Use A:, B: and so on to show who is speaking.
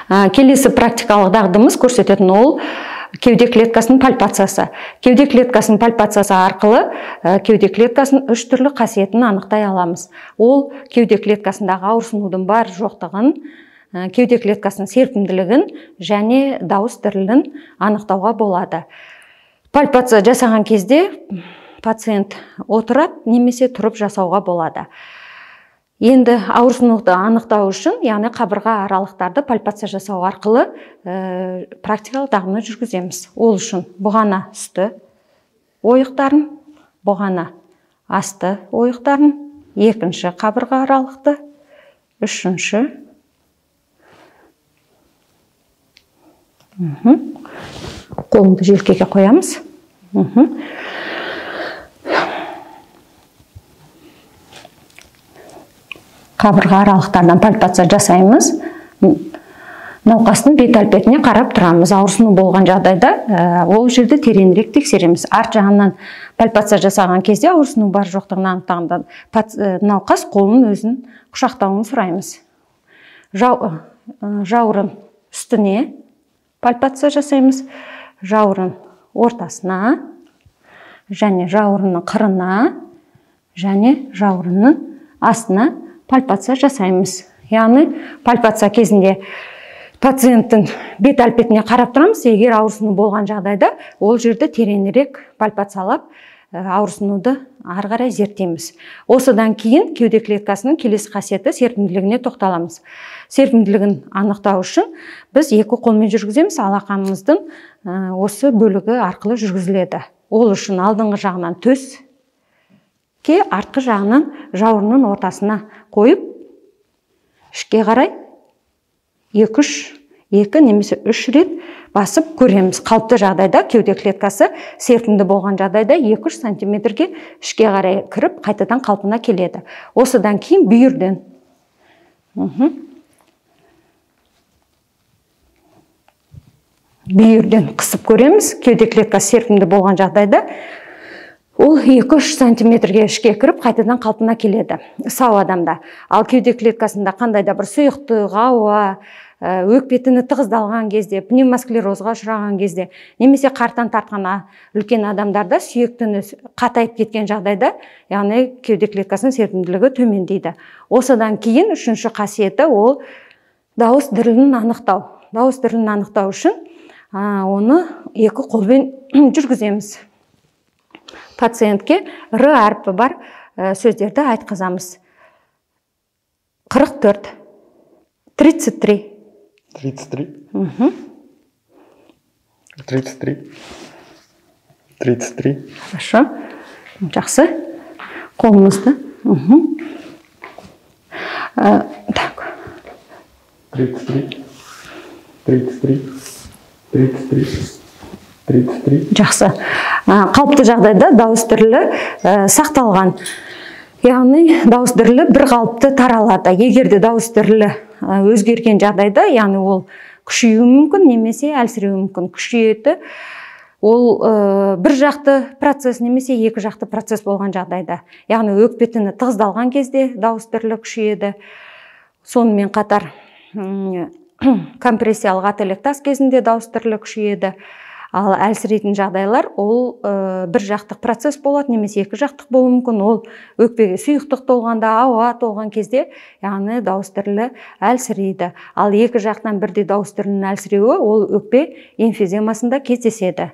A: Келесі практикалық дағдымыз көрсететін ол кеуде клеткасының пальпациясы. Кеуде клеткасының пальпациясы арқылы кеуде клеткасының 3 түрлі қасиетін анықтай аламыз. Ол кеуде клеткасындағы ауырсынудың бар жоқтығын, кеуде клеткасының серпімділігін және дауыс дірілін анықтауға болады. Пальпация жасаған кезде пациент отырады немесе тұрып жасауға болады. Енді ауырсынуды анықтау үшін, яғни қабырға аралықтарды пальпация жасау арқылы практикалық дағдыны жүргіземіз. Ол үшін бұғана үсті ойықтарын, бұғана асты ойықтарын, екінші қабырға аралықты, үшінші. Қолыңды желкеге қоямыз. Қабырға аралықтардан пальпация жасаймыз. Науқастың бет әлпетіне қарап тұрамыз. Ауырсыну болған жағдайда ол жерді тереңірек тексереміз. Арт жағынан пальпация жасаған кезде ауырсыну бар жоқтығын анықтағанда науқас қолын өзін құшақтауын сұраймыз. Жауырын үстіне пальпация жасаймыз. Жауырын ортасына және жауырынның қырына және жауырынның астына пальпация жасаймыз. Яғни пальпация кезінде пациенттің бет әлпетіне қарап тұрамыз. Егер ауырсыну болған жағдайда ол жерді тереңірек пальпациялап ауырсынуды ары қарай зерттейміз. Осыдан кейін кеуде клеткасының келесі қасиеті серпімділігіне тоқталамыз. Серпімділігін анықтау үшін біз екі қолмен жүргіземіз. Алақанымыздың осы бөлігі арқылы жүргізіледі. Ол үшін алдыңғы жағынан төс, артқы жағынан жауырынның ортасына қойып, ішке қарай 2 немесе 3 рет басып көреміз. Қалыпты жағдайда кеуде клеткасы серпімді болған жағдайда 2-3 сантиметрге ішке қарай кіріп, қайтадан қалпына келеді. Осыдан кейін бүйірден қысып көреміз. Кеуде клеткасы серпімді болған жағдайда ол 2-3 сантиметрге ішке кіріп, қайтадан қалпына келеді сау адамда. Ал кеуде клеткасында қандай да бір сұйықтық, ауа, өкпе тіні тығыздалған кезде, пневмосклерозға ұшыраған кезде, немесе қарттан тартқан үлкен адамдарда сүйек тіні қатайып кеткен жағдайда, яғни кеуде клеткасының серпімділігі төмендейді. Осыдан кейін үшінші қасиеті ол дауыс дірілін анықтау. Дауыс дірілін анықтау үшін оны екі қолмен жүргіземіз. Пациентке Р әрпі бар сөздерді айтқызамыз. 44, 33.
B: 33. 33. 33.
A: Хорошо. Жақсы. Қолымызды. Так.
B: 33. 33. 33. 33.
A: Жақсы. Қалыпты жағдайда дауыс дірілі сақталған. Яғни дауыс дірілі бір қалыпты таралады. Егер де дауыс дірілі өзгерген жағдайда, яғни ол күшеюі мүмкін, немесе әлсіреуі мүмкін. Күшейеді ол бір жақты процесс немесе екі жақты процесс болған жағдайда. Яғни өкпе тіні тығыздалған кезде дауыс дірілі күшейеді. Сонымен қатар компрессиялық ателектаз кезінде дауыс дірілі күшейеді. Ал әлсірейтін жағдайлар ол бір жақтық процесс болады, немесе екі жақтық болуы мүмкін. Ол өкпеге сұйықтық толғанда, ауа толған кезде, яғни дауыс дірілі әлсірейді. Ал екі жақтан бірдей дауыс дірілінің әлсіреуі ол өкпе эмфиземасында кездеседі.